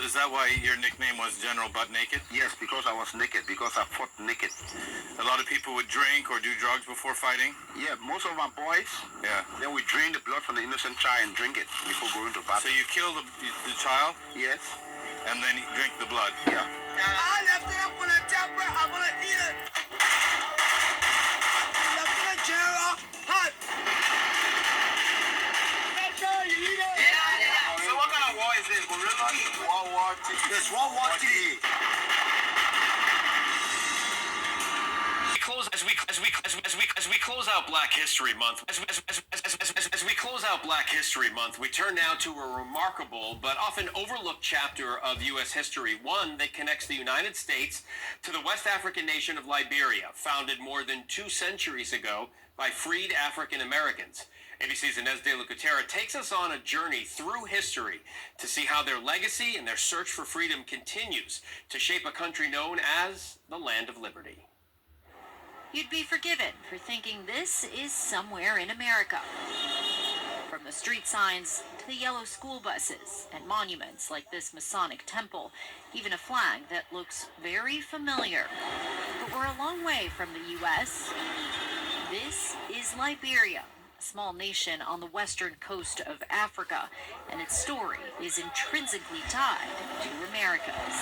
is that why your nickname was General Butt Naked? Yes, because I was naked, because I fought naked. A lot of people would drink or do drugs before fighting? Yeah, most of our boys, Yeah. then we drain the blood from the innocent child and drink it before going to battle. So you kill the child? Yes. And then you drink the blood? Yeah. I left it up on the chopper. I'm gonna eat it. Lieutenant General Hunt. That's how you eat it. Yeah. So what kind of war is this? World War III. It's World War III. As we close out Black History Month, as we close out Black History Month, we turn now to a remarkable but often overlooked chapter of U.S. history, one that connects the United States to the West African nation of Liberia, founded more than 2 centuries ago by freed African Americans. ABC's Inez de la Cuetara takes us on a journey through history to see how their legacy and their search for freedom continues to shape a country known as the Land of Liberty. You'd be forgiven for thinking this is somewhere in America. From the street signs to the yellow school buses and monuments like this Masonic temple, even a flag that looks very familiar. But we're a long way from the U.S. This is Liberia, a small nation on the western coast of Africa, and its story is intrinsically tied to America's.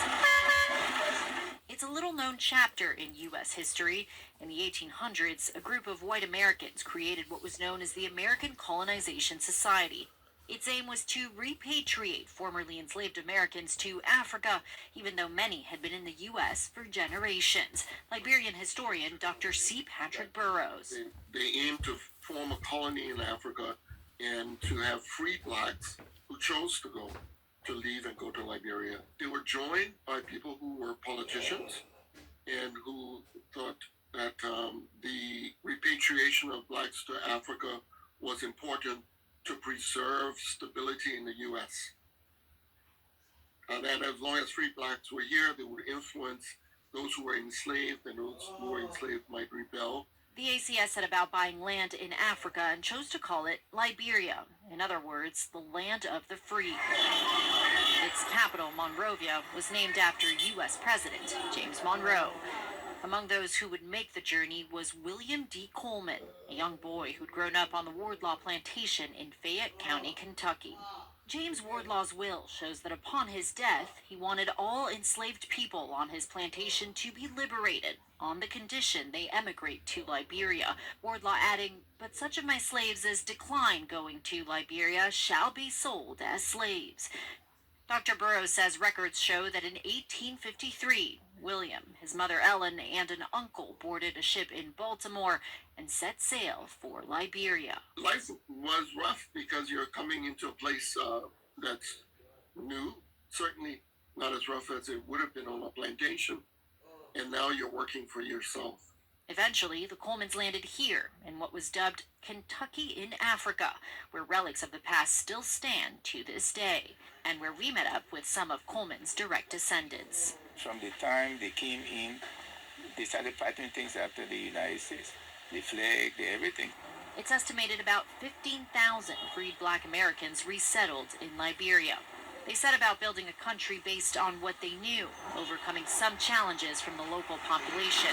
It's a little-known chapter in U.S. history. In the 1800s, a group of white Americans created what was known as the American Colonization Society. Its aim was to repatriate formerly enslaved Americans to Africa, even though many had been in the U.S. for generations. Liberian historian Dr. C. Patrick Burroughs. They aimed to form a colony in Africa and to have free blacks who chose to leave and go to Liberia. They were joined by people who were politicians and who thought that the repatriation of blacks to Africa was important to preserve stability in the U.S. That as long as free blacks were here, they would influence those who were enslaved, and those who were enslaved might rebel. The ACS set about buying land in Africa and chose to call it Liberia. In other words, the land of the free. Its capital, Monrovia, was named after U.S. President James Monroe. Among those who would make the journey was William D. Coleman, a young boy who'd grown up on the Wardlaw plantation in Fayette County, Kentucky. James Wardlaw's will shows that upon his death, he wanted all enslaved people on his plantation to be liberated, on the condition they emigrate to Liberia. Wardlaw adding, "But such of my slaves as decline going to Liberia shall be sold as slaves." Dr. Burroughs says records show that in 1853, William, his mother Ellen, and an uncle boarded a ship in Baltimore and set sail for Liberia. Life was rough because you're coming into a place that's new, certainly not as rough as it would have been on a plantation, and now you're working for yourself. Eventually, the Colemans landed here in what was dubbed Kentucky in Africa, where relics of the past still stand to this day, and where we met up with some of Coleman's direct descendants. From the time they came in, they started fighting things after the United States. The flag, the everything. It's estimated about 15,000 freed black Americans resettled in Liberia. They set about building a country based on what they knew, overcoming some challenges from the local population.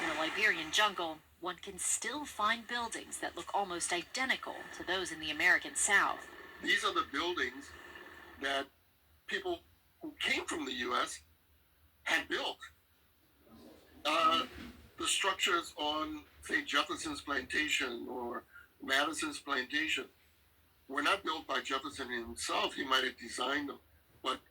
In the Liberian jungle, one can still find buildings that look almost identical to those in the American South. These are the buildings that people who came from the U.S. had built. The structures on, say, Jefferson's plantation or Madison's plantation were not built by Jefferson himself. He might have designed them, but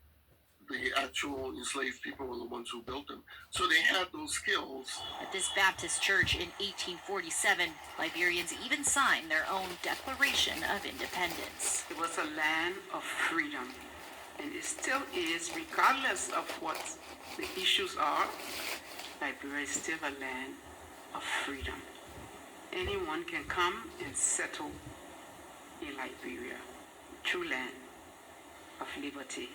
the actual enslaved people were the ones who built them. So they had those skills. At this Baptist church in 1847, Liberians even signed their own Declaration of Independence. It was a land of freedom, and it still is, regardless of what the issues are. Liberia is still a land of freedom. Anyone can come and settle in Liberia, true land of liberty.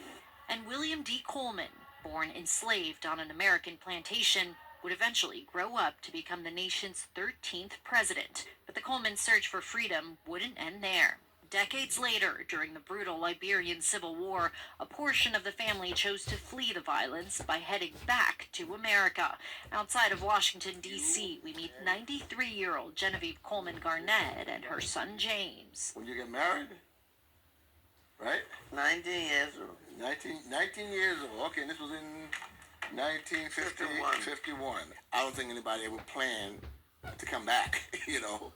And William D. Coleman, born enslaved on an American plantation, would eventually grow up to become the nation's 13th president. But the Coleman search for freedom wouldn't end there. Decades later, during the brutal Liberian Civil War, a portion of the family chose to flee the violence by heading back to America. Outside of Washington, D.C., we meet 93-year-old Genevieve Coleman Garnett and her son James. When you get married, right? 19 years old. 19 years old. Okay, and this was in 1951. I don't think anybody ever planned to come back, you know.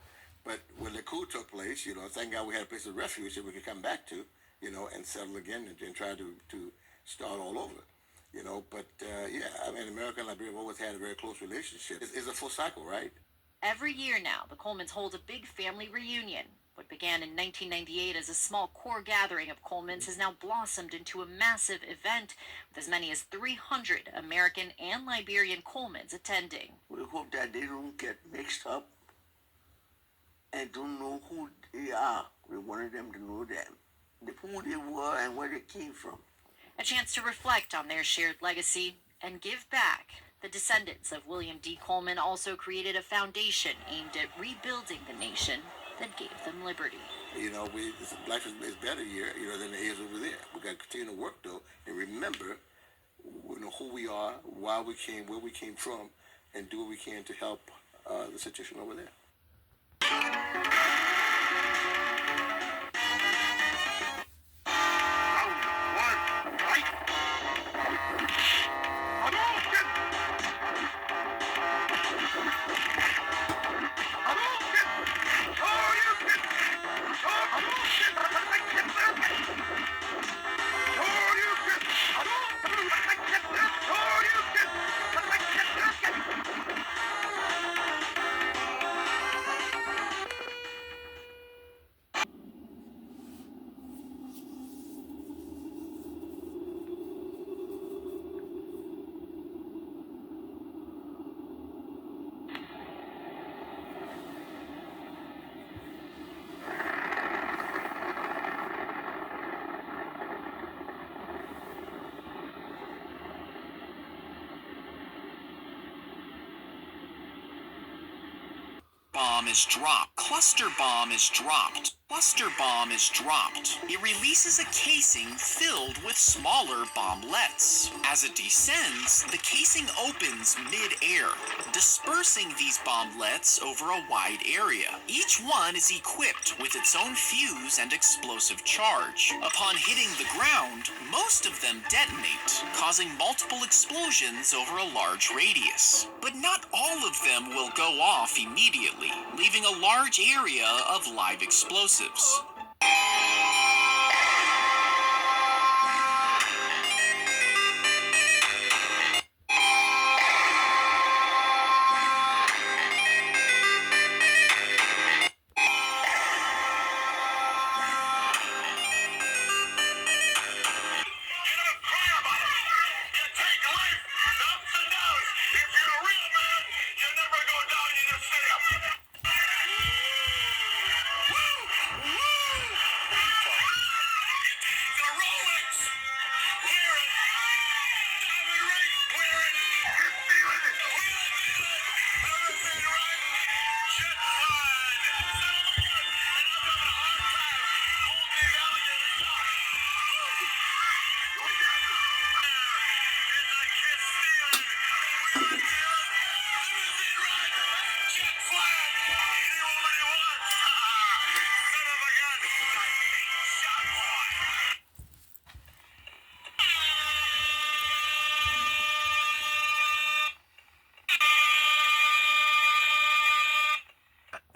But when the coup took place, you know, thank God we had a place of refuge that we could come back to, you know, and settle again and try to start all over, you know. But, yeah, I mean, America and Liberia have always had a very close relationship. It's a full cycle, right? Every year now, the Colemans hold a big family reunion. What began in 1998 as a small core gathering of Colemans has now blossomed into a massive event with as many as 300 American and Liberian Colemans attending. We hope that they don't get mixed up and don't know who they are. We wanted them to know them, who they were and where they came from. A chance to reflect on their shared legacy and give back. The descendants of William D. Coleman also created a foundation aimed at rebuilding the nation that gave them liberty. You know, life is better here, you know, than it is over there. We got to continue to work though, and remember, you know, who we are, why we came, where we came from, and do what we can to help the situation over there. Bomb is dropped. Cluster bomb is dropped. Cluster bomb is dropped. It releases a casing filled with smaller bomblets. As it descends, the casing opens mid-air, dispersing these bomblets over a wide area. Each one is equipped with its own fuse and explosive charge. Upon hitting the ground, most of them detonate, causing multiple explosions over a large radius. But not all of them will go off immediately, leaving a large area of live explosives.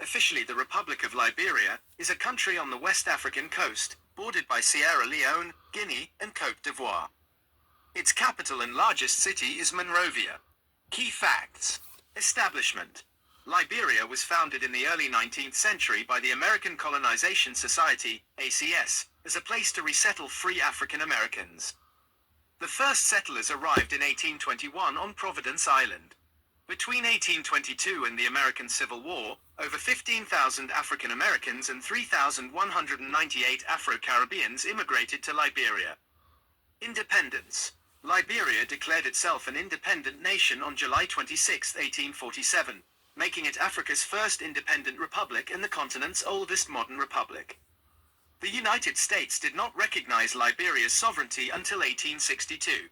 Officially, the Republic of Liberia is a country on the West African coast, bordered by Sierra Leone, Guinea, and Côte d'Ivoire. Its capital and largest city is Monrovia. Key facts. Establishment. Liberia was founded in the early 19th century by the American Colonization Society, ACS, as a place to resettle free African Americans. The first settlers arrived in 1821 on Providence Island. Between 1822 and the American Civil War, over 15,000 African Americans and 3,198 Afro-Caribbeans immigrated to Liberia. Independence. Liberia declared itself an independent nation on July 26, 1847, making it Africa's first independent republic and the continent's oldest modern republic. The United States did not recognize Liberia's sovereignty until 1862.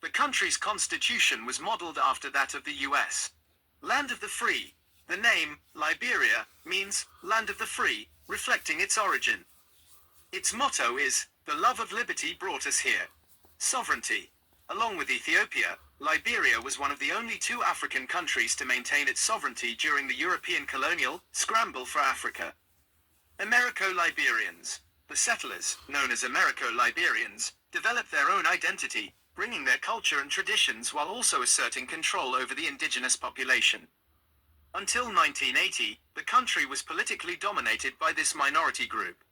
The country's constitution was modeled after that of the U.S. Land of the Free. The name, Liberia, means Land of the Free, reflecting its origin. Its motto is, "The love of liberty brought us here." Sovereignty. Along with Ethiopia, Liberia was one of the only two African countries to maintain its sovereignty during the European colonial scramble for Africa. Americo-Liberians. The settlers, known as Americo-Liberians, developed their own identity, bringing their culture and traditions while also asserting control over the indigenous population. Until 1980, the country was politically dominated by this minority group.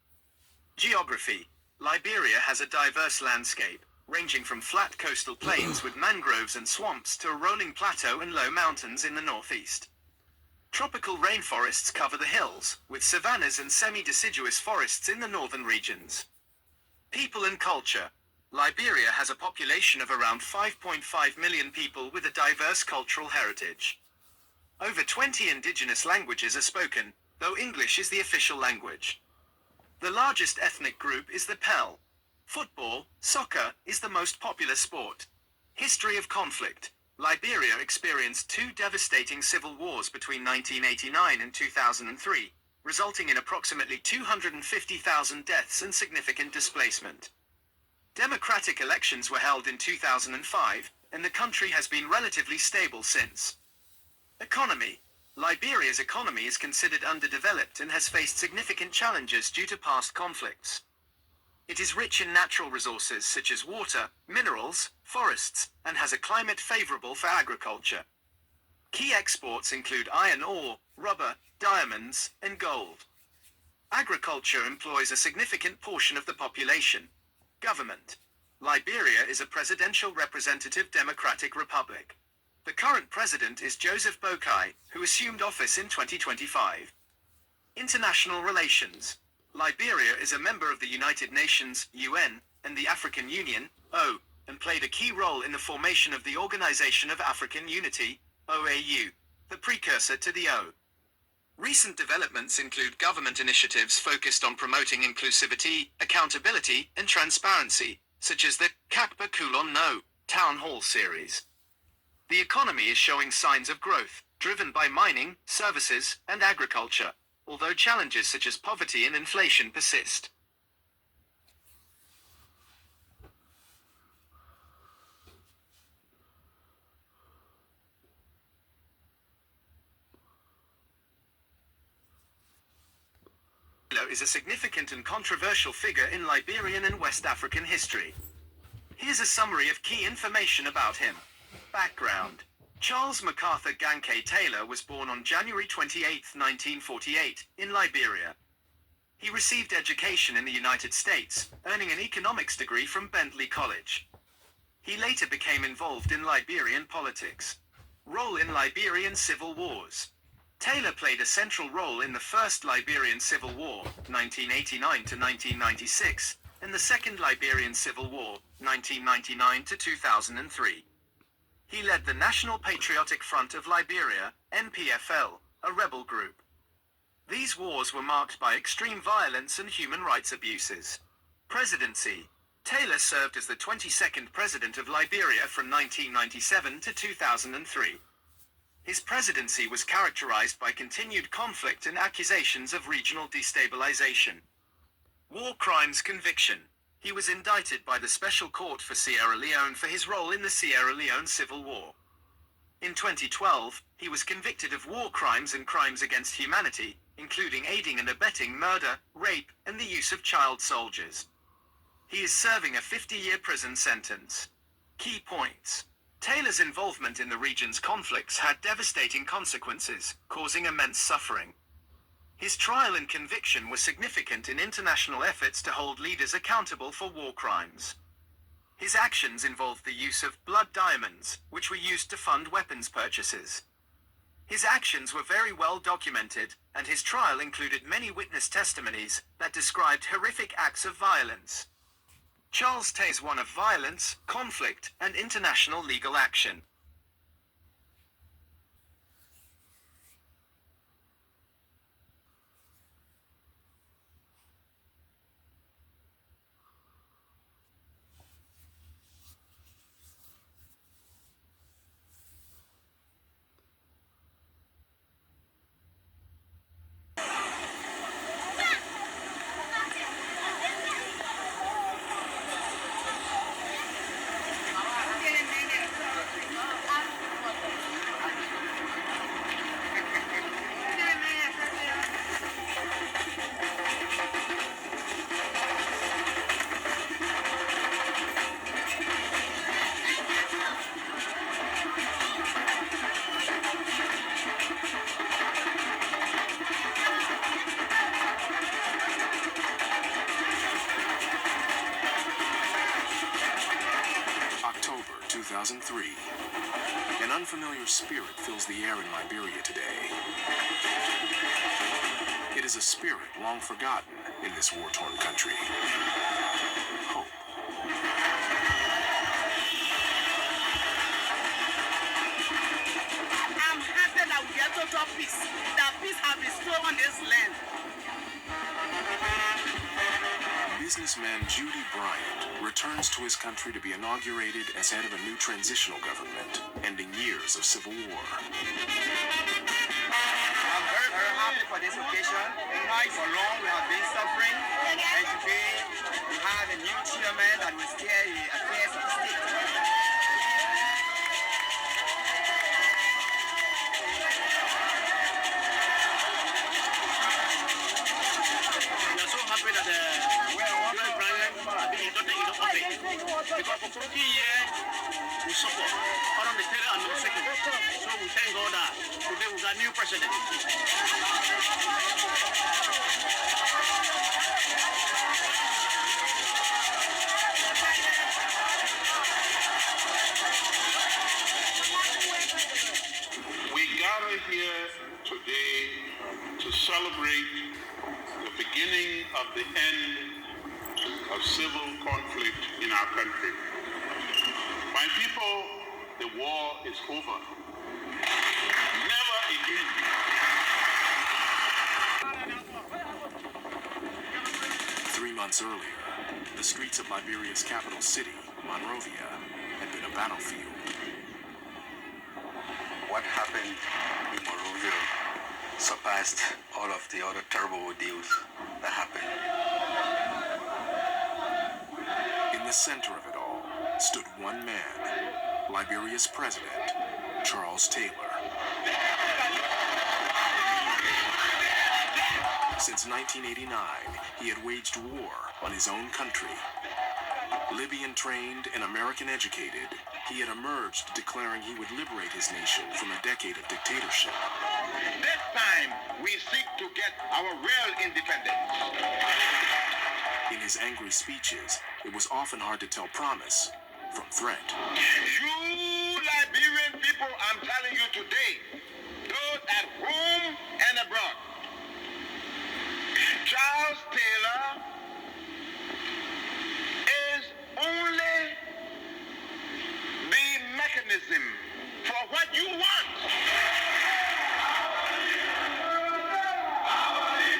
Geography. Liberia has a diverse landscape, ranging from flat coastal plains with mangroves and swamps to a rolling plateau and low mountains in the northeast. Tropical rainforests cover the hills, with savannas and semi-deciduous forests in the northern regions. People and culture. Liberia has a population of around 5.5 million people with a diverse cultural heritage. Over 20 indigenous languages are spoken, though English is the official language. The largest ethnic group is the Pel. Football, soccer, is the most popular sport. History of conflict. Liberia experienced two devastating civil wars between 1989 and 2003, resulting in approximately 250,000 deaths and significant displacement. Democratic elections were held in 2005, and the country has been relatively stable since. Economy. Liberia's economy is considered underdeveloped and has faced significant challenges due to past conflicts. It is rich in natural resources such as water, minerals, forests, and has a climate favorable for agriculture. Key exports include iron ore, rubber, diamonds, and gold. Agriculture employs a significant portion of the population. Government. Liberia is a presidential representative democratic republic. The current president is Joseph Boakai, who assumed office in 2025. International relations. Liberia is a member of the United Nations, UN, and the African Union, O, and played a key role in the formation of the Organization of African Unity, OAU, the precursor to the O. Recent developments include government initiatives focused on promoting inclusivity, accountability, and transparency, such as the Kakba Kulon No Town Hall series. The economy is showing signs of growth, driven by mining, services, and agriculture, although challenges such as poverty and inflation persist. Is a significant and controversial figure in Liberian and West African history. Here's a summary of key information about him. Background. Charles MacArthur Gankay Taylor was born on January 28, 1948, in Liberia. He received education in the United States, earning an economics degree from Bentley College. He later became involved in Liberian politics. Role in Liberian civil wars. Taylor played a central role in the First Liberian Civil War, 1989 to 1996, and the Second Liberian Civil War, 1999 to 2003. He led the National Patriotic Front of Liberia, NPFL, a rebel group. These wars were marked by extreme violence and human rights abuses. Presidency. Taylor served as the 22nd President of Liberia from 1997 to 2003. His presidency was characterized by continued conflict and accusations of regional destabilization. War crimes conviction. He was indicted by the Special Court for Sierra Leone for his role in the Sierra Leone Civil War. In 2012, he was convicted of war crimes and crimes against humanity, including aiding and abetting murder, rape, and the use of child soldiers. He is serving a 50-year prison sentence. Key points. Taylor's involvement in the region's conflicts had devastating consequences, causing immense suffering. His trial and conviction were significant in international efforts to hold leaders accountable for war crimes. His actions involved the use of blood diamonds, which were used to fund weapons purchases. His actions were very well documented, and his trial included many witness testimonies that described horrific acts of violence. Charles Taylor is one of violence, conflict, and international legal action. 2003. An unfamiliar spirit fills the air in Liberia today. It is a spirit long forgotten in this war-torn country. Hope. I'm happy that we get total peace. That peace has been restored on this land. Businessman Judy Bryant returns to his country to be inaugurated as head of a new transitional government, ending years of civil war. I'm very, very happy for this occasion. For long we have been suffering, and today we have a new chairman that will steer the affairs of the state. We are so happy that Judy Bryant has been inducted into office. Because for 40 years, we suffered under the Taylor administration. So we thank God that today we got a new president. We gather here today to celebrate the beginning of the end of civil conflict in our country. My people, the war is over. Never again. 3 months earlier, the streets of Liberia's capital city, Monrovia, had been a battlefield. What happened in Monrovia surpassed all of the other terrible ordeals that happened. In the center of it all stood one man, Liberia's president, Charles Taylor. Since 1989, he had waged war on his own country. Libyan-trained and American-educated, he had emerged declaring he would liberate his nation from a decade of dictatorship. This time, we seek to get our real independence. In his angry speeches, it was often hard to tell promise from threat. You Liberian people, I'm telling you today, those at home and abroad, Charles Taylor is only the mechanism for what you want.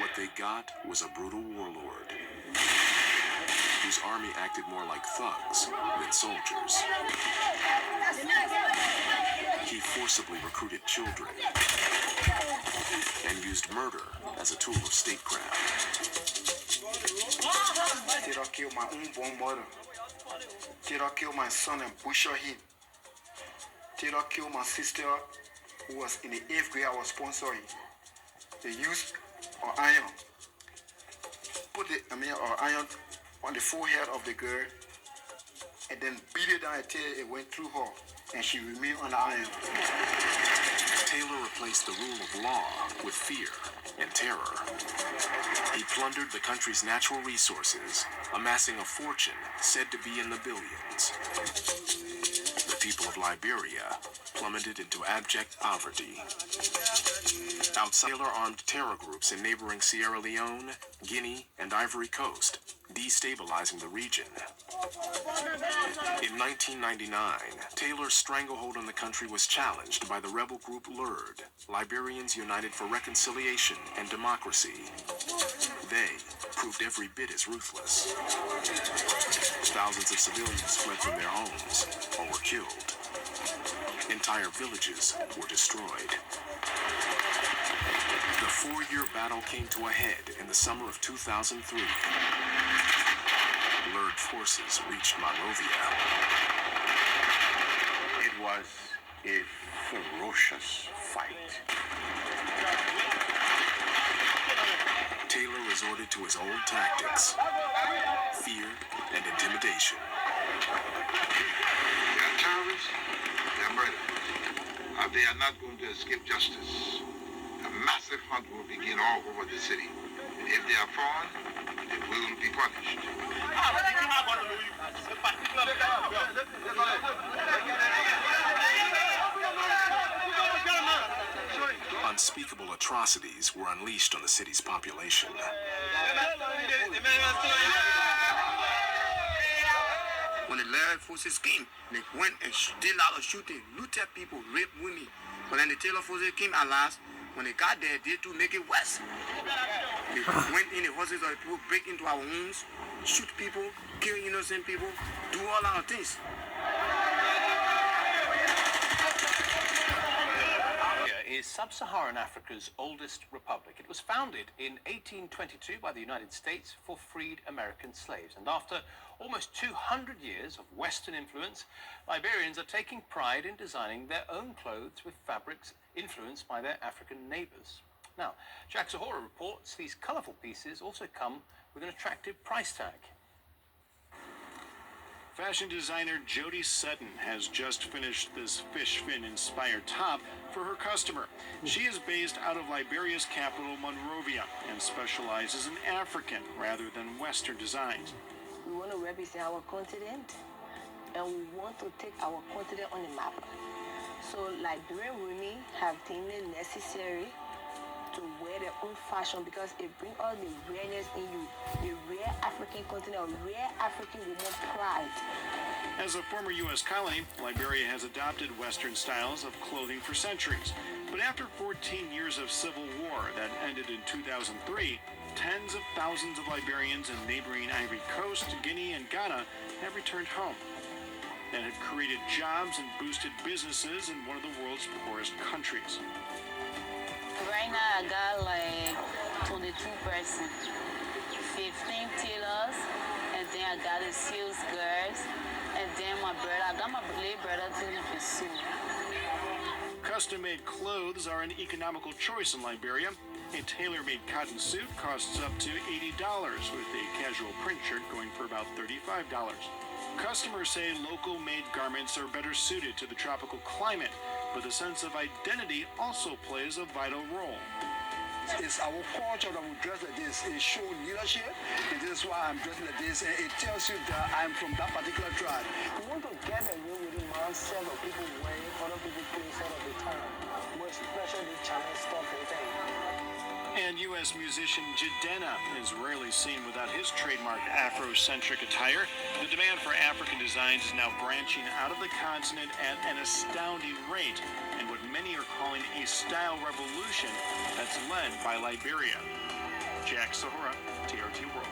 What they got was a brutal warlord whose army acted more like thugs than soldiers. He forcibly recruited children and used murder as a tool of statecraft. Taylor killed my unborn mother. Taylor killed my son and butchered him. Taylor killed my sister who was in the 8th grade I was sponsoring. They used an iron. Put the iron on the forehead of the girl and then beat it down until it went through her and she remained on the iron. Taylor replaced the rule of law with fear and terror. He plundered the country's natural resources, amassing a fortune said to be in the billions. The people of Liberia plummeted into abject poverty. Taylor armed terror groups in neighboring Sierra Leone, Guinea, and Ivory Coast, destabilizing the region. In 1999, Taylor's stranglehold on the country was challenged by the rebel group LERD, Liberians United for Reconciliation and Democracy. They proved every bit as ruthless. Thousands of civilians fled from their homes or were killed. Entire villages were destroyed. The 4-year battle came to a head in the summer of 2003. LERD forces reached Monrovia. It was a ferocious fight. Taylor resorted to his old tactics: fear and intimidation. They are terrorists, they are murderers, and they are not going to escape justice. A massive hunt will begin all over the city. And if they are found, they will be punished. unspeakable atrocities were unleashed on the city's population. When the Liberia forces came, they went and did a lot of shooting, looted people, raped women. But then the Taylor forces came at last. When they got there, they too make it worse. They went in the houses of the people, break into our homes, shoot people, kill innocent people, do all our things. Is sub-Saharan Africa's oldest republic. It was founded in 1822 by the United States for freed American slaves. And after almost 200 years of Western influence, Liberians are taking pride in designing their own clothes with fabrics influenced by their African neighbors. Now, Jack Zahora reports these colorful pieces also come with an attractive price tag. Fashion designer Jody Sutton has just finished this fish fin-inspired top for her customer. She is based out of Liberia's capital, Monrovia, and specializes in African rather than Western designs. We want to represent our continent, and we want to take our continent on the map. So Liberian women have deemed it necessary to wear their own fashion because it brings all the rareness in you, the rare African continent, or rare African woman pride. As a former U.S. colony, Liberia has adopted Western styles of clothing for centuries. But after 14 years of civil war that ended in 2003, tens of thousands of Liberians in neighboring Ivory Coast, Guinea, and Ghana have returned home. That had created jobs and boosted businesses in one of the world's poorest countries. Right now, I got like 22 persons, 15 tailors, and then I got the sales girls, and then I got my little brother to pursue. Custom-made clothes are an economical choice in Liberia. A tailor-made cotton suit costs up to $80, with a casual print shirt going for about $35. Customers say local-made garments are better suited to the tropical climate, but the sense of identity also plays a vital role. It's our culture that we dress like this. It shows leadership, and this is why I'm dressing like this, and it tells you that I'm from that particular tribe. We want to get away with the mindset of people wearing other people's clothes all of the time, more especially the Chinese stuff and things. And U.S. musician Jadena is rarely seen without his trademark Afrocentric attire. The demand for African designs is now branching out of the continent at an astounding rate, and what many are calling a style revolution that's led by Liberia. Jack Zahora, TRT World.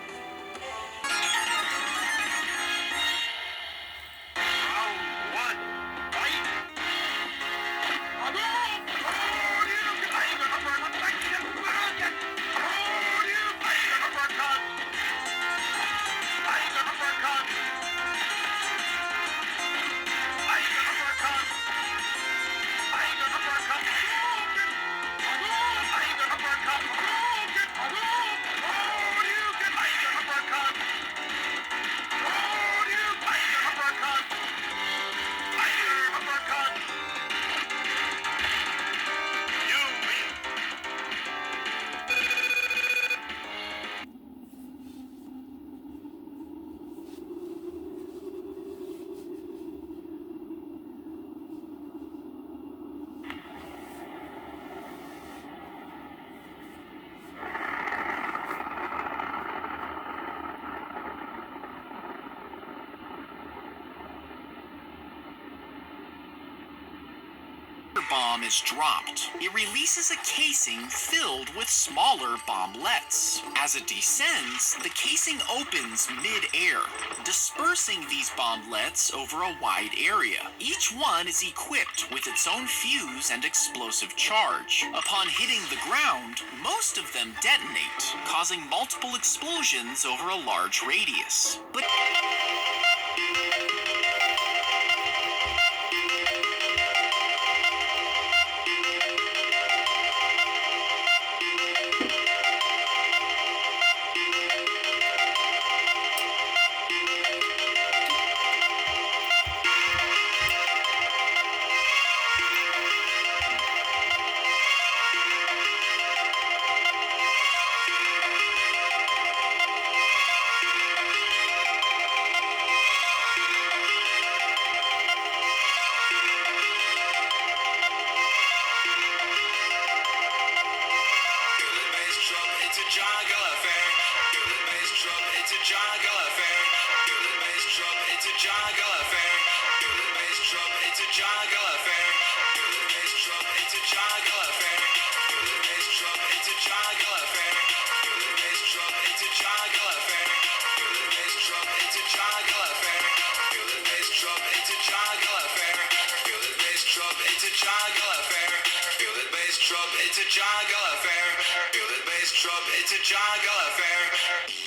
Bomb is dropped, it releases a casing filled with smaller bomblets. As it descends, the casing opens mid-air, dispersing these bomblets over a wide area. Each one is equipped with its own fuse and explosive charge. Upon hitting the ground, most of them detonate, causing multiple explosions over a large radius. But a jungle affair. Feel the bass drum, it's a jungle affair. Feel the bass drum, it's a jungle affair. Feel the bass drum, it's a jungle affair. Feel the bass drum, it's a jungle affair. Feel the bass drum, it's a jungle affair. Feel the bass drum, it's a jungle affair. Feel the bass drum, it's a jungle affair. Feel the bass drum, it's a jungle affair.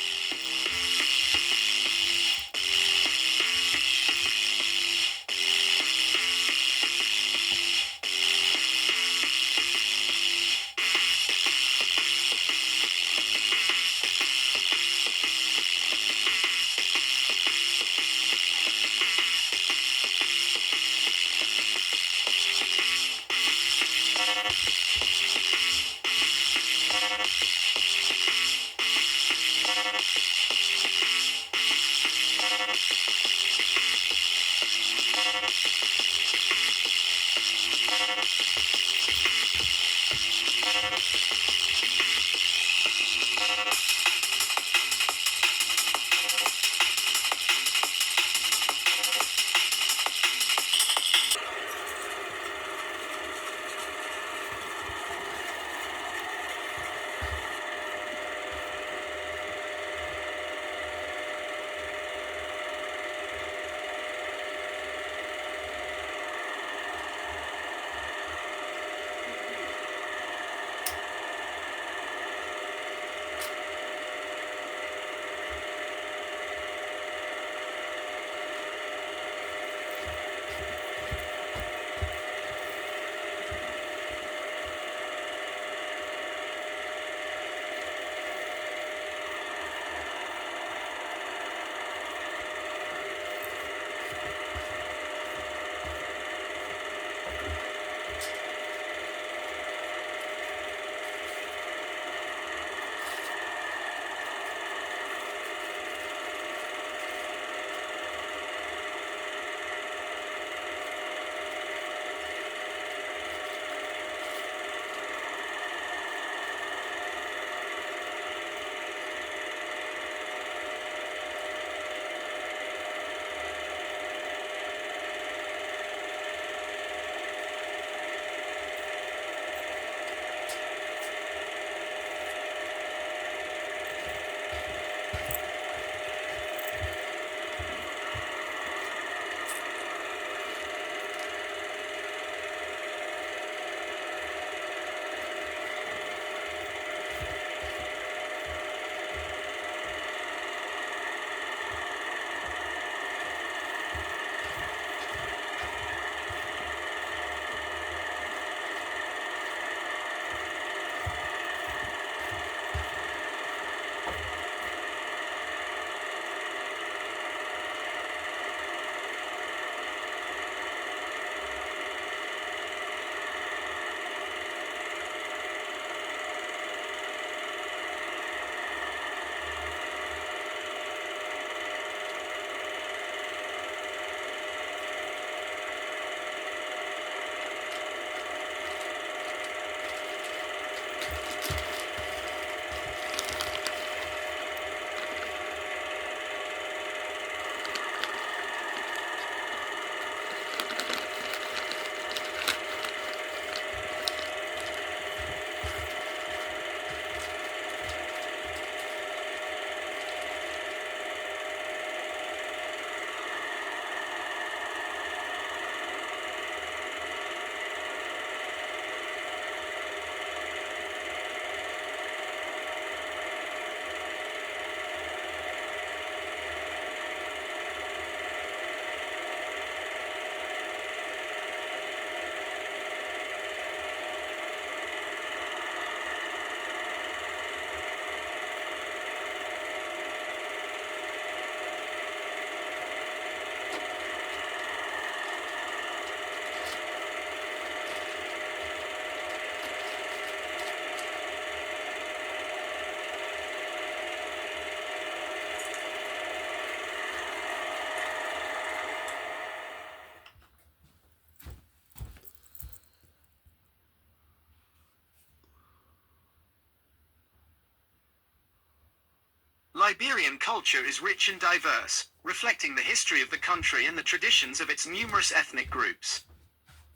Liberian culture is rich and diverse, reflecting the history of the country and the traditions of its numerous ethnic groups.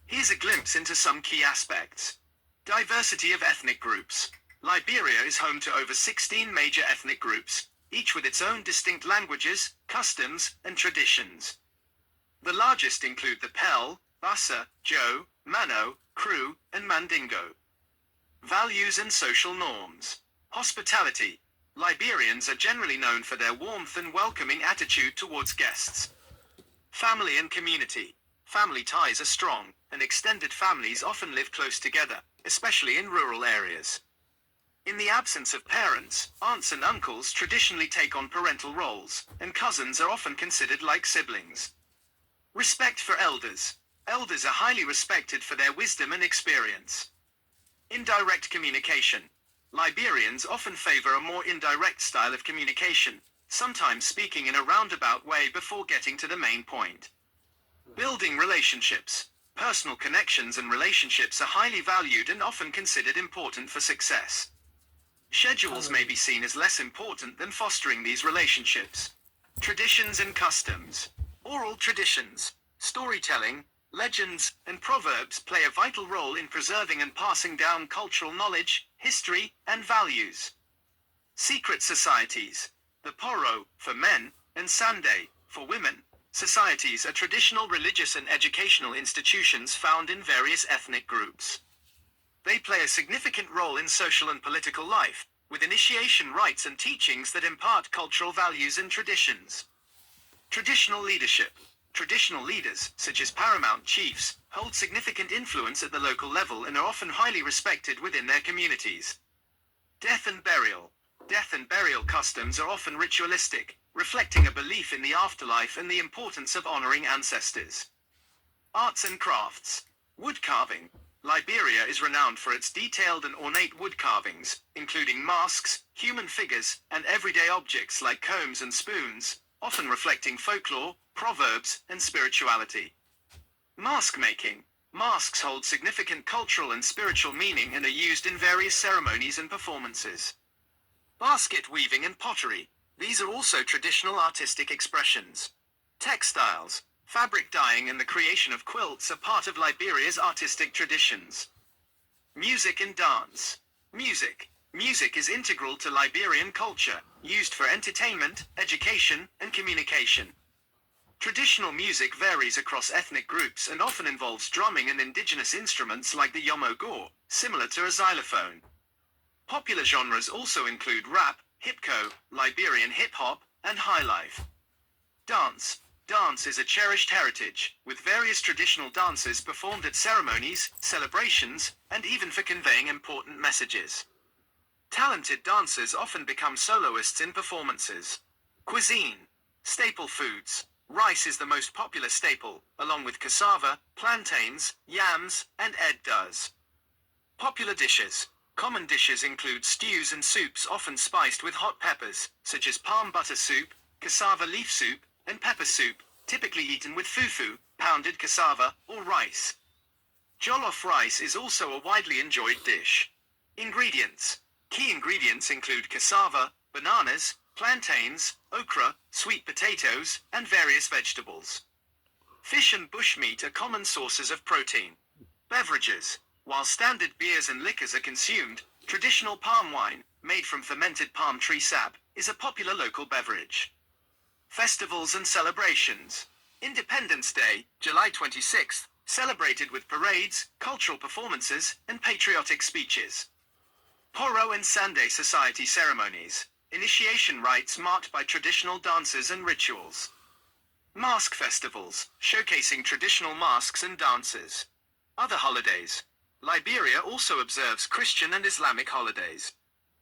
Here's a glimpse into some key aspects. Diversity of ethnic groups. Liberia is home to over 16 major ethnic groups, each with its own distinct languages, customs, and traditions. The largest include the Pel, Bassa, Joe, Mano, Kru, and Mandingo. Values and social norms. Hospitality. Liberians are generally known for their warmth and welcoming attitude towards guests. Family and community. Family ties are strong, and extended families often live close together, especially in rural areas. In the absence of parents, aunts and uncles traditionally take on parental roles, and cousins are often considered like siblings. Respect for elders. Elders are highly respected for their wisdom and experience. Indirect communication. Liberians often favor a more indirect style of communication, sometimes speaking in a roundabout way before getting to the main point. Building relationships. Personal connections and relationships are highly valued and often considered important for success. Schedules may be seen as less important than fostering these relationships. Traditions and customs. Oral traditions, storytelling, legends, and proverbs play a vital role in preserving and passing down cultural knowledge, history, and values. Secret societies. The Poro, for men, and Sande, for women, societies are traditional religious and educational institutions found in various ethnic groups. They play a significant role in social and political life, with initiation rites and teachings that impart cultural values and traditions. Traditional leadership. Traditional leaders, such as paramount chiefs, hold significant influence at the local level and are often highly respected within their communities. Death and burial. Death and burial customs are often ritualistic, reflecting a belief in the afterlife and the importance of honoring ancestors. Arts and crafts. Wood carving. Liberia is renowned for its detailed and ornate wood carvings, including masks, human figures, and everyday objects like combs and spoons, often reflecting folklore, proverbs, and spirituality. Mask making. Masks hold significant cultural and spiritual meaning and are used in various ceremonies and performances. Basket weaving and pottery. These are also traditional artistic expressions. Textiles. Fabric dyeing and the creation of quilts are part of Liberia's artistic traditions. Music and dance. Music. Music is integral to Liberian culture, used for entertainment, education, and communication. Traditional music varies across ethnic groups and often involves drumming and indigenous instruments like the yomogo, similar to a xylophone. Popular genres also include rap, hipco, Liberian hip-hop, and highlife. Dance. Dance is a cherished heritage, with various traditional dances performed at ceremonies, celebrations, and even for conveying important messages. Talented dancers often become soloists in performances. Cuisine. Staple foods. Rice is the most popular staple, along with cassava, plantains, yams, and eddas. Popular dishes. Common dishes include stews and soups often spiced with hot peppers, such as palm butter soup, cassava leaf soup, and pepper soup, typically eaten with fufu, pounded cassava, or rice. Jollof rice is also a widely enjoyed dish. Ingredients. Key ingredients include cassava, bananas, plantains, okra, sweet potatoes, and various vegetables. Fish and bushmeat are common sources of protein. Beverages. While standard beers and liquors are consumed, traditional palm wine, made from fermented palm tree sap, is a popular local beverage. Festivals and celebrations. Independence Day, July 26th, celebrated with parades, cultural performances, and patriotic speeches. Poro and Sande society ceremonies. Initiation rites marked by traditional dances and rituals. Mask festivals, showcasing traditional masks and dances. Other holidays. Liberia also observes Christian and Islamic holidays.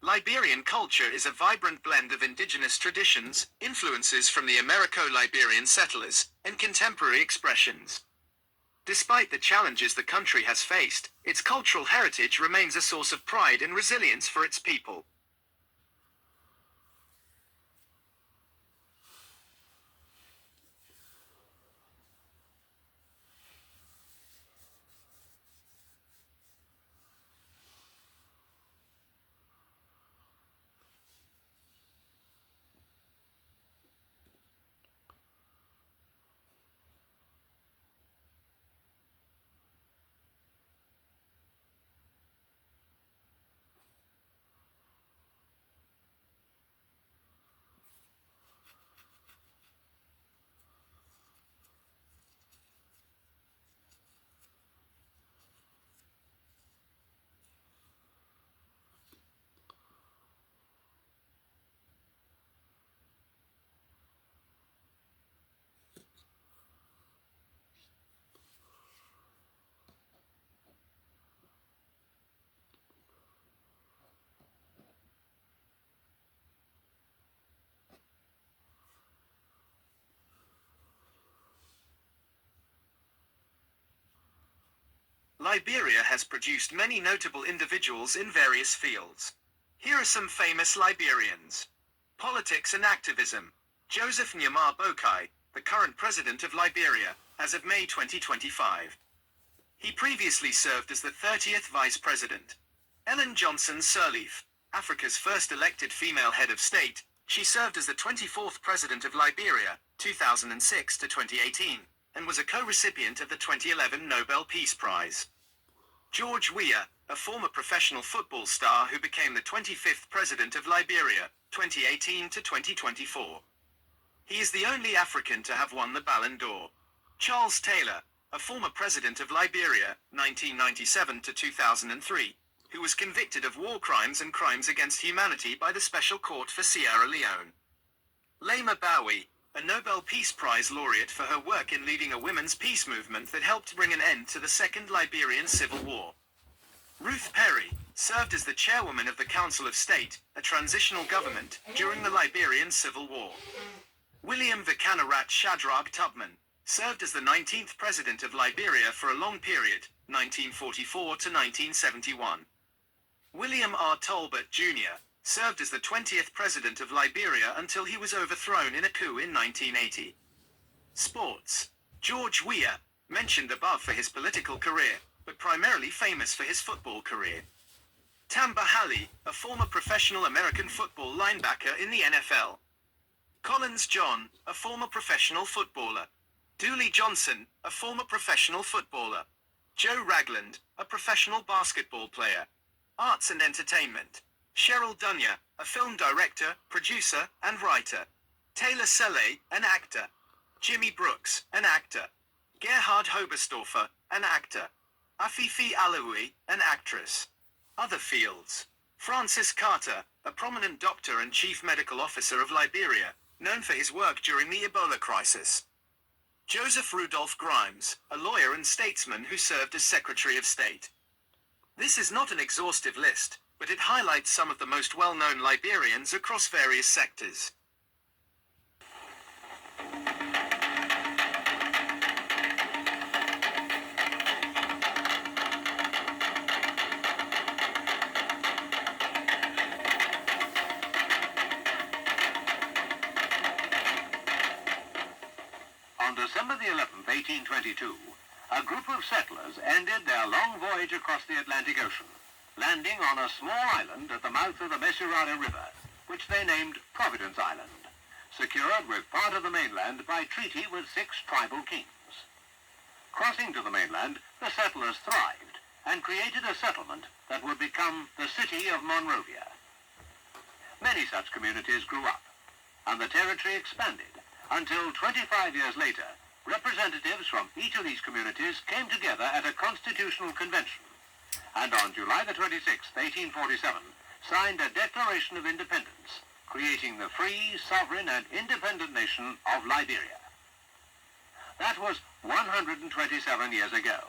Liberian culture is a vibrant blend of indigenous traditions, influences from the Americo-Liberian settlers, and contemporary expressions. Despite the challenges the country has faced, its cultural heritage remains a source of pride and resilience for its people. Liberia has produced many notable individuals in various fields. Here are some famous Liberians. Politics and activism. Joseph Nyama Boakai, the current president of Liberia, as of May 2025. He previously served as the 30th vice president. Ellen Johnson Sirleaf, Africa's first elected female head of state, she served as the 24th president of Liberia, 2006 to 2018, and was a co-recipient of the 2011 Nobel Peace Prize. George Weah, a former professional football star who became the 25th president of Liberia, 2018 to 2024. He is the only African to have won the Ballon d'Or. Charles Taylor, a former president of Liberia, 1997 to 2003, who was convicted of war crimes and crimes against humanity by the Special Court for Sierra Leone. Lema Bowie, a Nobel Peace Prize laureate for her work in leading a women's peace movement that helped bring an end to the Second Liberian Civil War. Ruth Perry served as the chairwoman of the Council of State, a transitional government, during the Liberian Civil War. William Vikanarat Shadrach Tubman served as the 19th president of Liberia for a long period, 1944 to 1971. William R. Tolbert Jr. served as the 20th president of Liberia until he was overthrown in a coup in 1980. Sports. George Weah, mentioned above for his political career, but primarily famous for his football career. Tamba Hali, a former professional American football linebacker in the NFL. Collins John, a former professional footballer. Dooley Johnson, a former professional footballer. Joe Ragland, a professional basketball player. Arts and entertainment. Cheryl Dunya, a film director, producer, and writer. Taylor Selle, an actor. Jimmy Brooks, an actor. Gerhard Hoberstorfer, an actor. Afifi Alaoui, an actress. Other fields. Francis Carter, a prominent doctor and chief medical officer of Liberia, known for his work during the Ebola crisis. Joseph Rudolph Grimes, a lawyer and statesman who served as Secretary of State. This is not an exhaustive list, but it highlights some of the most well-known Liberians across various sectors. On December the 11th, 1822, a group of settlers ended their long voyage across the Atlantic Ocean, landing on a small island at the mouth of the Mesurada River, which they named Providence Island, secured with part of the mainland by treaty with 6 tribal kings. Crossing to the mainland, the settlers thrived and created a settlement that would become the city of Monrovia. Many such communities grew up, and the territory expanded until 25 years later, representatives from each of these communities came together at a constitutional convention, and on July the 26th, 1847, signed a Declaration of Independence, creating the free, sovereign, and independent nation of Liberia. That was 127 years ago.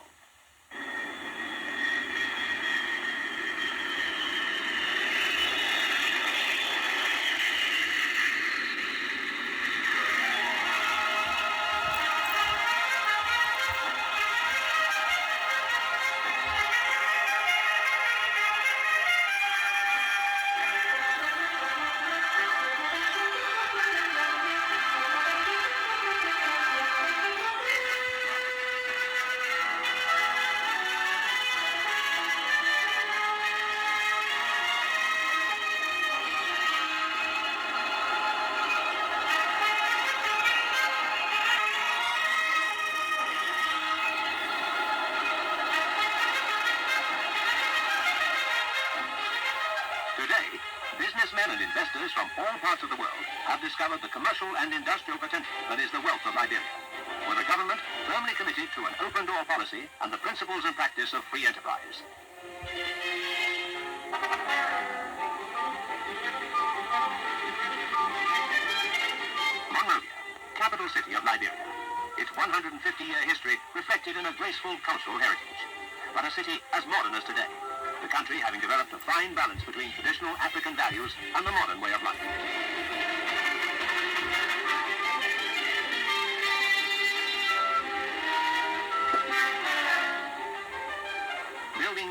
Today, businessmen and investors from all parts of the world have discovered the commercial and industrial potential that is the wealth of Liberia, with a government firmly committed to an open-door policy and the principles and practice of free enterprise. Monrovia, capital city of Liberia. Its 150-year history reflected in a graceful cultural heritage, but a city as modern as today, the country having developed a fine balance between traditional African values and the modern way of life.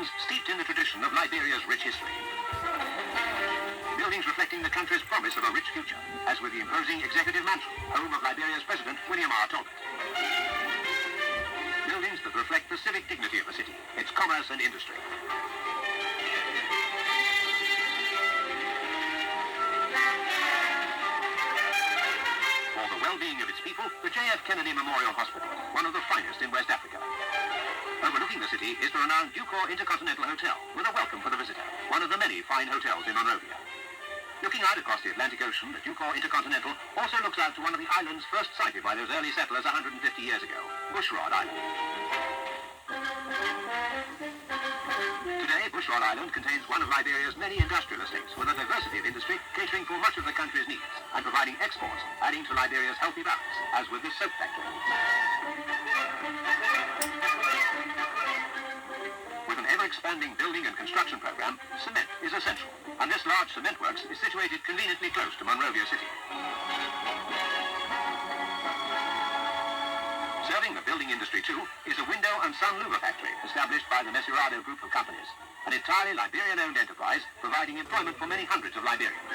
buildings steeped in the tradition of Liberia's rich history. Buildings reflecting the country's promise of a rich future, as with the imposing executive mansion, home of Liberia's President William R. Talbot. Buildings that reflect the civic dignity of the city, its commerce and industry. For the well-being of its people, the J.F. Kennedy Memorial Hospital, one of the finest in West Africa. Overlooking the city is the renowned Ducor Intercontinental Hotel, with a welcome for the visitor, one of the many fine hotels in Monrovia. Looking out across the Atlantic Ocean, the Ducor Intercontinental also looks out to one of the islands first sighted by those early settlers 150 years ago, Bushrod Island. Today, Bushrod Island contains one of Liberia's many industrial estates with a diversity of industry catering for much of the country's needs and providing exports, adding to Liberia's healthy balance, as with this soap factory. With an ever-expanding building and construction program, cement is essential, and this large cement works is situated conveniently close to Monrovia City. Serving the building industry too is a window and sun louver factory established by the Mesurado group of companies, an entirely Liberian-owned enterprise providing employment for many hundreds of Liberians.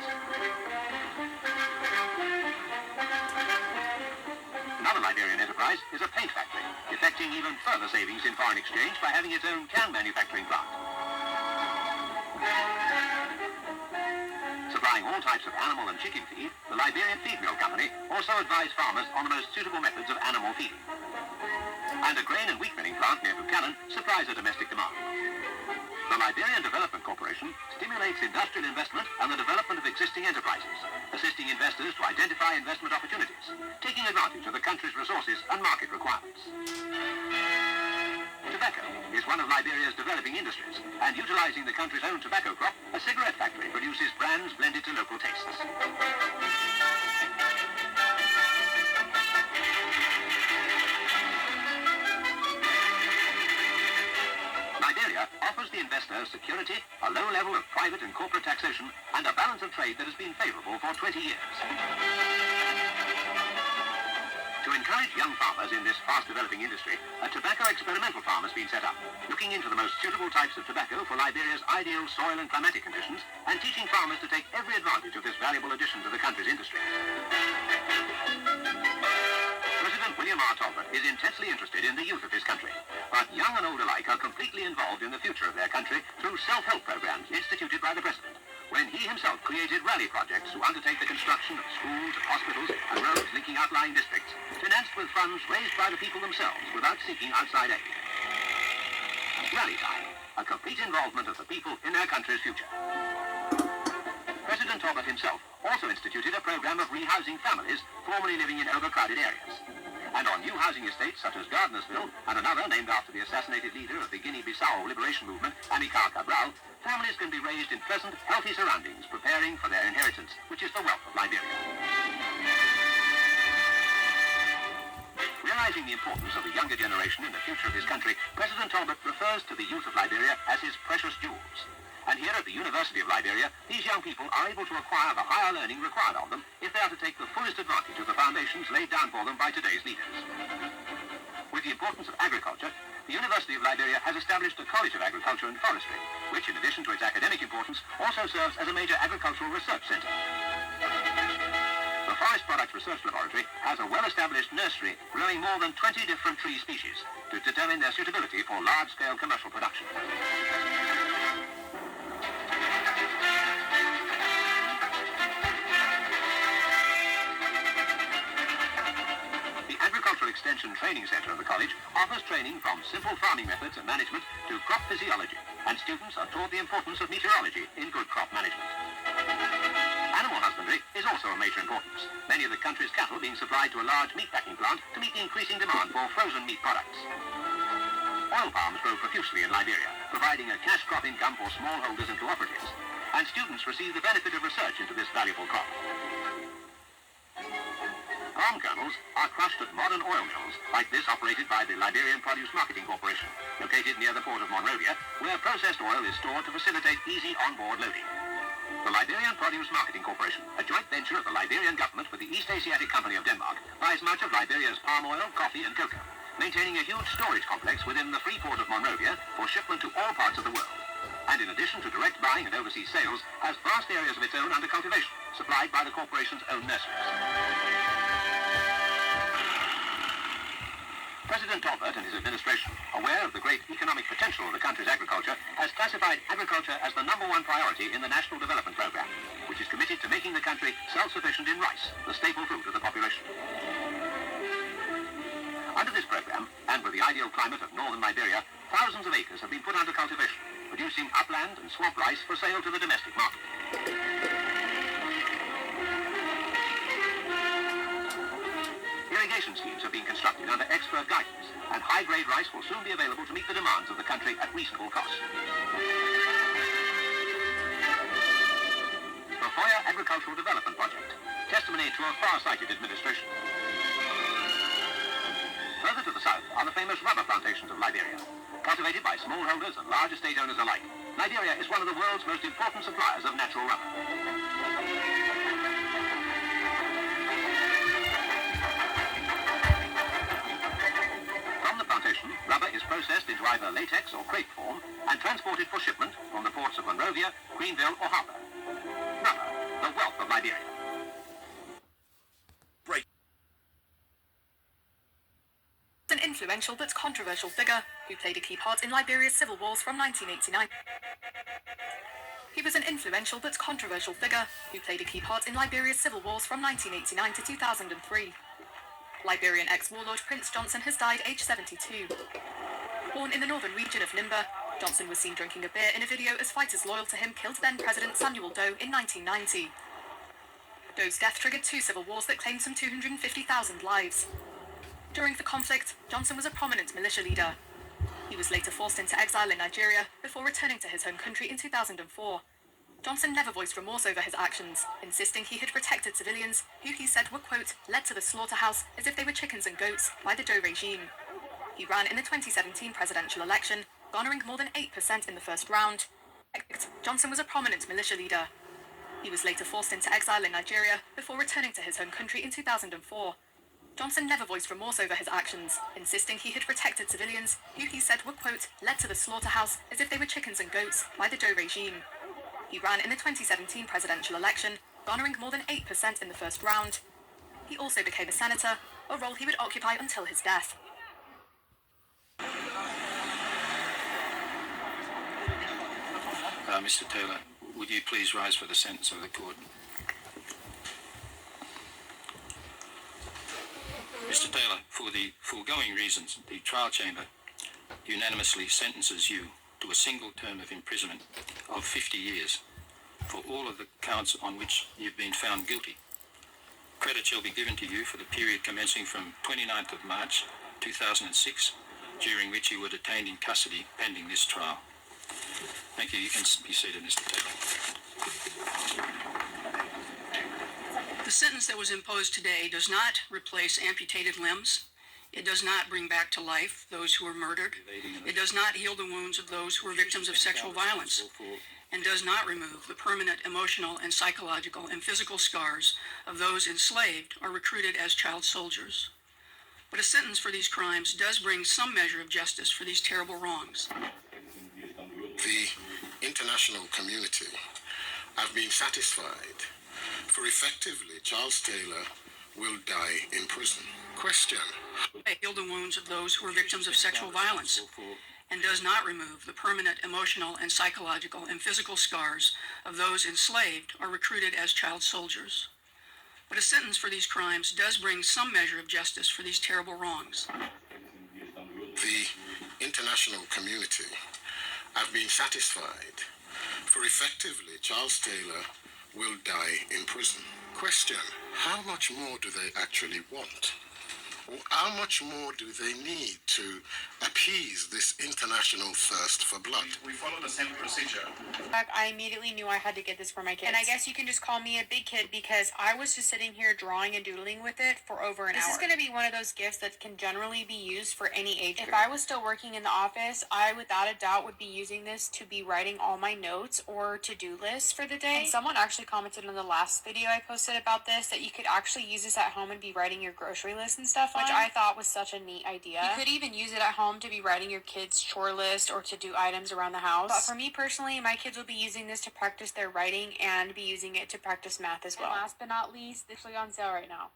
Another Liberian enterprise is a paint factory, effecting even further savings in foreign exchange by having its own can manufacturing plant. Supplying all types of animal and chicken feed, the Liberian Feed Mill Company also advised farmers on the most suitable methods of animal feeding. And a grain and wheat milling plant near Buchanan supplies a domestic demand. The Liberian Development Corporation stimulates industrial investment and the development of existing enterprises, assisting investors to identify investment opportunities, taking advantage of the country's resources and market requirements. Tobacco is one of Liberia's developing industries, and utilizing the country's own tobacco crop, a cigarette factory produces brands blended to local tastes. Liberia offers the investor security, a low level of private and corporate taxation, and a balance of trade that has been favorable for 20 years. To encourage young farmers in this fast-developing industry, a tobacco experimental farm has been set up, looking into the most suitable types of tobacco for Liberia's ideal soil and climatic conditions, and teaching farmers to take every advantage of this valuable addition to the country's industry. President William R. Talbot is intensely interested in the youth of his country, but young and old alike are completely involved in the future of their country through self-help programs instituted by the President, when he himself created rally projects to undertake the construction of schools, hospitals, and roads linking outlying districts, financed with funds raised by the people themselves without seeking outside aid. Rally time, a complete involvement of the people in their country's future. President Talbot himself also instituted a program of rehousing families formerly living in overcrowded areas. And on new housing estates such as Gardinersville and another named after the assassinated leader of the Guinea-Bissau liberation movement, Amilcar Cabral, families can be raised in pleasant, healthy surroundings, preparing for their inheritance, which is the wealth of Liberia. Realizing the importance of the younger generation in the future of his country, President Talbot refers to the youth of Liberia as his precious jewels. And here at the University of Liberia, these young people are able to acquire the higher learning required of them if they are to take the fullest advantage of the foundations laid down for them by today's leaders. With the importance of agriculture, the University of Liberia has established a College of Agriculture and Forestry, which, in addition to its academic importance, also serves as a major agricultural research center. The Forest Products Research Laboratory has a well-established nursery growing more than 20 different tree species to determine their suitability for large-scale commercial production. Agricultural Extension Training Center of the college offers training from simple farming methods and management to crop physiology, and students are taught the importance of meteorology in good crop management. Animal husbandry is also of major importance, many of the country's cattle being supplied to a large meat packing plant to meet the increasing demand for frozen meat products. Oil palms grow profusely in Liberia, providing a cash crop income for smallholders and cooperatives, and students receive the benefit of research into this valuable crop. Palm kernels are crushed at modern oil mills, like this operated by the Liberian Produce Marketing Corporation, located near the port of Monrovia, where processed oil is stored to facilitate easy on-board loading. The Liberian Produce Marketing Corporation, a joint venture of the Liberian government with the East Asiatic Company of Denmark, buys much of Liberia's palm oil, coffee, and cocoa, maintaining a huge storage complex within the free port of Monrovia for shipment to all parts of the world. And in addition to direct buying and overseas sales, has vast areas of its own under cultivation, supplied by the corporation's own nurseries. President Deferred and his administration, aware of the great economic potential of the country's agriculture, has classified agriculture as the #1 priority in the National Development Program, which is committed to making the country self-sufficient in rice, the staple food of the population. Under this program, and with the ideal climate of northern Liberia, thousands of acres have been put under cultivation, producing upland and swamp rice for sale to the domestic market. Irrigation schemes have been constructed under expert guidance, and high-grade rice will soon be available to meet the demands of the country at reasonable cost. The Foyer Agricultural Development Project, testimony to a far-sighted administration. Further to the south are the famous rubber plantations of Liberia. Cultivated by smallholders and large estate owners alike, Liberia is one of the world's most important suppliers of natural rubber. From the plantation, rubber is processed into either latex or crepe form and transported for shipment from the ports of Monrovia, Greenville or Harper. Rubber, the wealth of Liberia. An influential but controversial figure who played a key part in Liberia's civil wars from 1989. He was an influential but controversial figure who played a key part in Liberia's civil wars from 1989 to 2003. Liberian ex-warlord Prince Johnson has died aged 72. Born in the northern region of Nimba, Johnson was seen drinking a beer in a video as fighters loyal to him killed then-President Samuel Doe in 1990. Doe's death triggered 2 civil wars that claimed some 250,000 lives. During the conflict, Johnson was a prominent militia leader. He was later forced into exile in Nigeria before returning to his home country in 2004. Johnson never voiced remorse over his actions, insisting he had protected civilians who he said were, quote, led to the slaughterhouse as if they were chickens and goats by the Doe regime. He ran in the 2017 presidential election, garnering more than 8% in the first round. Johnson was a prominent militia leader. He was later forced into exile in Nigeria before returning to his home country in 2004. Johnson never voiced remorse over his actions, insisting he had protected civilians who he said were, quote, led to the slaughterhouse as if they were chickens and goats by the Doe regime. He ran in the 2017 presidential election, garnering more than 8% in the first round. He also became a senator, a role he would occupy until his death. Mr. Taylor, would you please rise for the sentence of the court? Mr. Taylor, for the foregoing reasons, the trial chamber unanimously sentences you to a single term of imprisonment of 50 years for all of the counts on which you've been found guilty. Credit shall be given to you for the period commencing from 29th of March 2006, during which you were detained in custody pending this trial. Thank you. You can be seated, Mr. Taylor. The sentence that was imposed today does not replace amputated limbs. It does not bring back to life those who were murdered. It does not heal the wounds of those who were victims of sexual violence, and does not remove the permanent emotional and psychological and physical scars of those enslaved or recruited as child soldiers. But a sentence for these crimes does bring some measure of justice for these terrible wrongs. The international community have been satisfied, for effectively Charles Taylor will die in prison. Question. Heal the wounds of those who were victims of sexual violence, and does not remove the permanent emotional and psychological and physical scars of those enslaved or recruited as child soldiers. But a sentence for these crimes does bring some measure of justice for these terrible wrongs. The international community have been satisfied, for effectively Charles Taylor will die in prison. Question. How much more do they actually want? Or how much more do they need to appease this international thirst for blood. We follow the same procedure. I immediately knew I had to get this for my kids. And I guess you can just call me a big kid because I was just sitting here drawing and doodling with it for over an hour. This is going to be one of those gifts that can generally be used for any age group. If I was still working in the office, I without a doubt would be using this to be writing all my notes or to-do lists for the day. And someone actually commented on the last video I posted about this that you could actually use this at home and be writing your grocery list and stuff, which I thought was such a neat idea. You could even use it at home to be writing your kids' chore list or to do items around the house. But for me personally, my kids will be using this to practice their writing and be using it to practice math as well. And last but not least, this is on sale right now.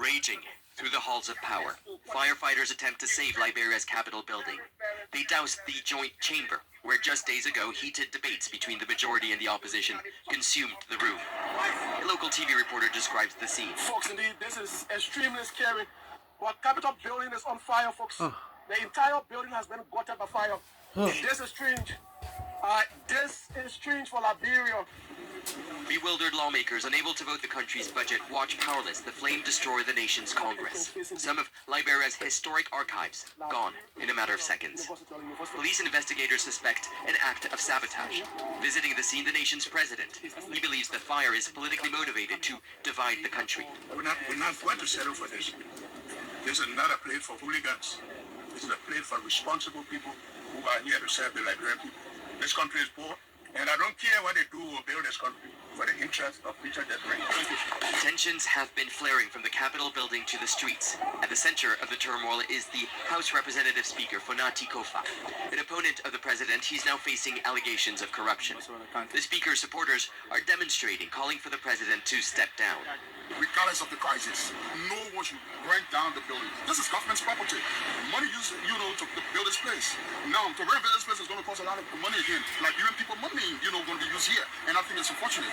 Raging through the halls of power, firefighters attempt to save Liberia's Capitol building. They doused the joint chamber, where just days ago heated debates between the majority and the opposition consumed the room. A local TV reporter describes the scene. Folks, indeed, this is extremely scary. Our Capitol building is on fire, folks. The entire building has been gutted by fire. This is strange. This is strange for Liberia. Bewildered lawmakers unable to vote the country's budget watch powerless the flame destroy the nation's Congress. Some of Liberia's historic archives gone in a matter of seconds. Police investigators suspect an act of sabotage. Visiting the scene, the nation's president. He believes the fire is politically motivated to divide the country. We're not going to settle for this. This is not a place for hooligans. This is a place for responsible people who are here to serve the Liberian people. This country is poor, and I don't care what they do or build this country for the interest of each other. Tensions have been flaring from the Capitol building to the streets. At the center of the turmoil is the House Representative Speaker Fonati Kofa. An opponent of the president, he's now facing allegations of corruption. The speaker's supporters are demonstrating, calling for the president to step down. Regardless of the crisis, no one should break down the building. This is government's property. Money used, to build this place. Now, to rebuild this place is going to cost a lot of money again. Liberian people money, going to be used here. And I think it's unfortunate.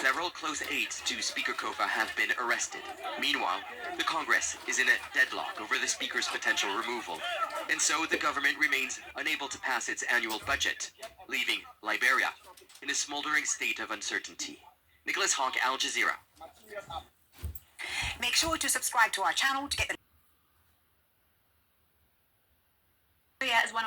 Several close aides to Speaker Kofa have been arrested. Meanwhile, the Congress is in a deadlock over the Speaker's potential removal. And so the government remains unable to pass its annual budget, leaving Liberia in a smoldering state of uncertainty. Nicholas Hawk, Al Jazeera. Make sure to subscribe to our channel to get the Liberia is one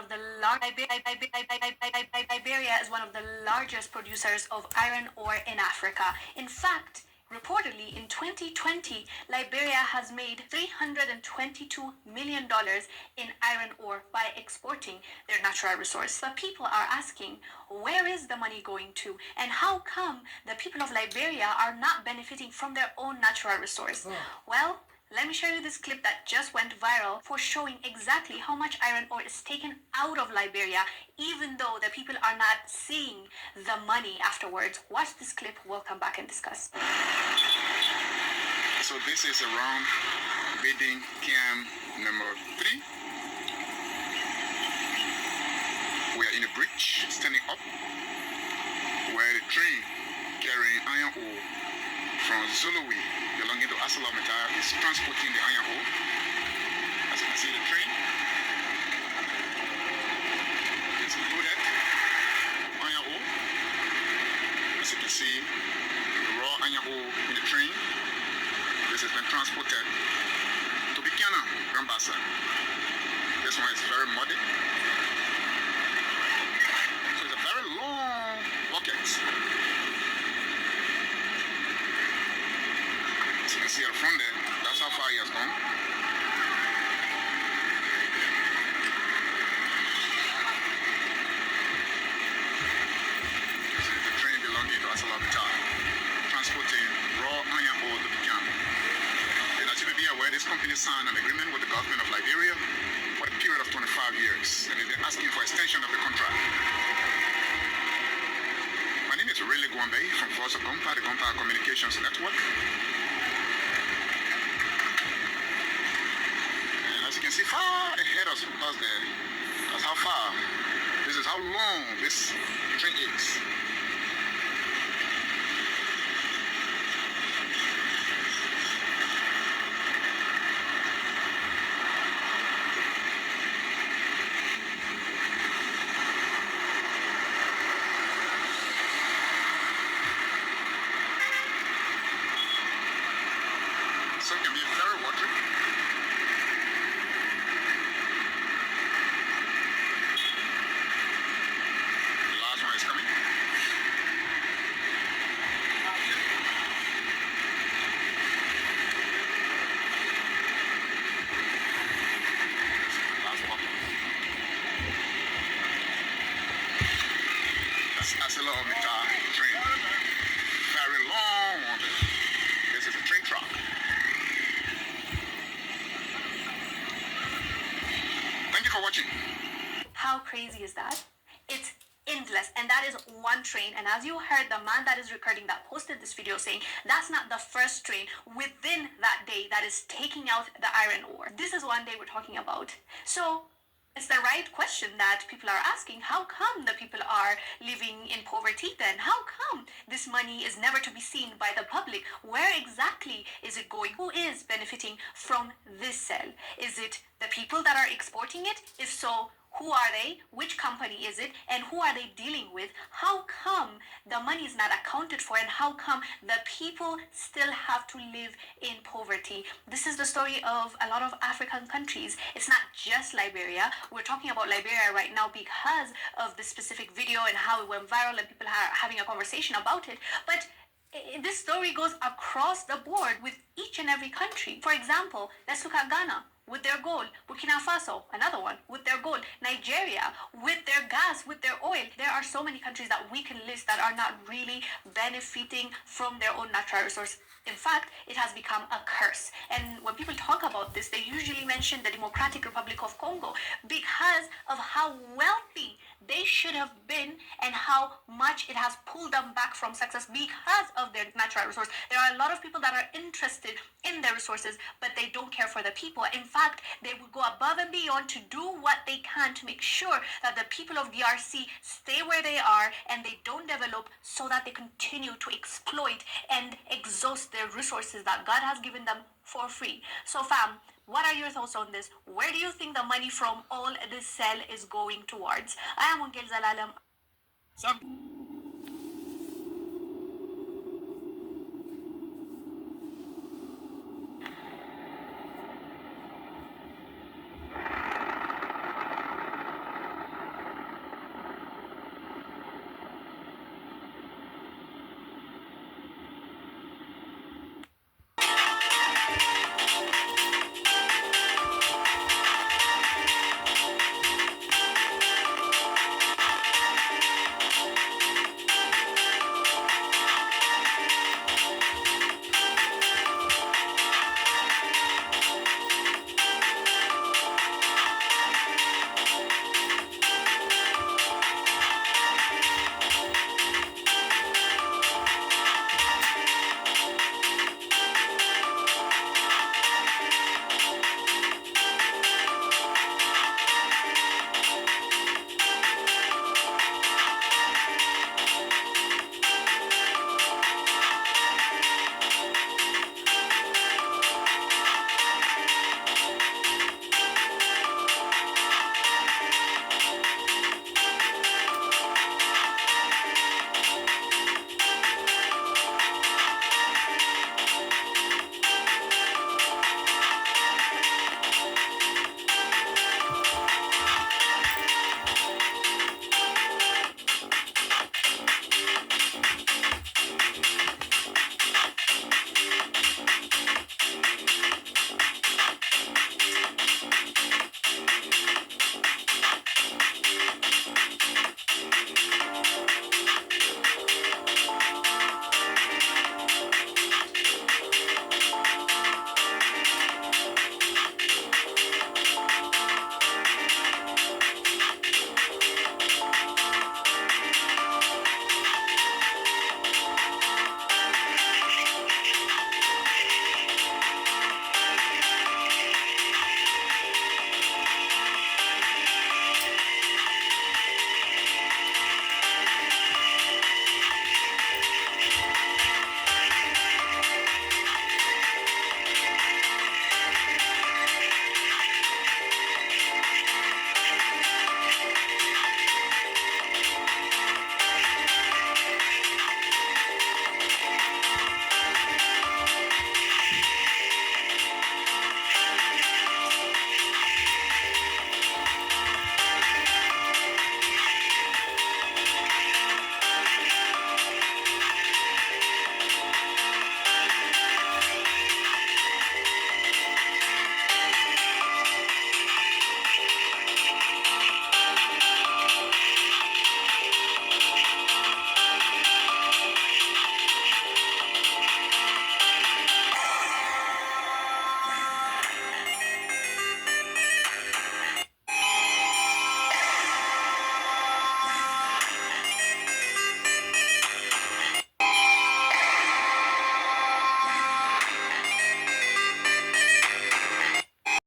of the largest producers of iron ore in Africa. In fact, reportedly, in 2020, Liberia has made $322 million in iron ore by exporting their natural resource. But people are asking, where is the money going to? And how come the people of Liberia are not benefiting from their own natural resource? Well, let me show you this clip that just went viral for showing exactly how much iron ore is taken out of Liberia, even though the people are not seeing the money afterwards. Watch this clip. We'll come back and discuss. So this is around bidding camp number 3. We are in a bridge, standing up, where the train carrying iron ore from Zuluwi belonging to ArcelorMittal is transporting the iron ore. As you can see, the train is loaded iron ore. As you can see, the raw iron ore in the train. This has been transported to Bikiana, Rambasa. This one is very muddy. So it's a very long bucket. As you can see at the front there, that's how far he has gone. This is the train belonging to ArcelorMittal, transporting raw iron ore to Bikiana. And as you may be aware, this company signed an agreement with the government of Liberia for a period of 25 years, and they've been asking for extension of the contract. My name is Rayleigh Gwambe from Force of Gompa, the Gompa Communications Network. And as you can see, far ahead of us there, that's how far, this is how long this train is. So it can be very watery. ArcelorMittal train. Very long on this. This is a train track. Thank you for watching. How crazy is that? It's endless, and that is one train. And as you heard, the man that is recording that posted this video saying that's not the first train within that day that is taking out the iron ore. This is one day we're talking about. So it's the right question that people are asking. How come the people are living in poverty then? How come this money is never to be seen by the public? Where exactly is it going? Who is benefiting from this sale? Is it the people that are exporting it? If so, who are they? Which company is it? And who are they dealing with? How come the money is not accounted for? And how come the people still have to live in poverty? This is the story of a lot of African countries. It's not just Liberia. We're talking about Liberia right now because of this specific video and how it went viral and people are having a conversation about it. But this story goes across the board with each and every country. For example, let's look at Ghana with their gold, Burkina Faso, another one, with their gold, Nigeria, with their gas, with their oil. There are so many countries that we can list that are not really benefiting from their own natural resource. In fact, it has become a curse. And when people talk about this, they usually mention the Democratic Republic of Congo because of how wealthy they should have been and how much it has pulled them back from success because of their natural resource. There are a lot of people that are interested in their resources, but they don't care for the people. In fact, they would go above and beyond to do what they can to make sure that the people of DRC stay where they are and they don't develop so that they continue to exploit and exhaust their resources that God has given them for free. So fam, what are your thoughts on this? Where do you think the money from all this sale is going towards? I am Wangel Zalalam.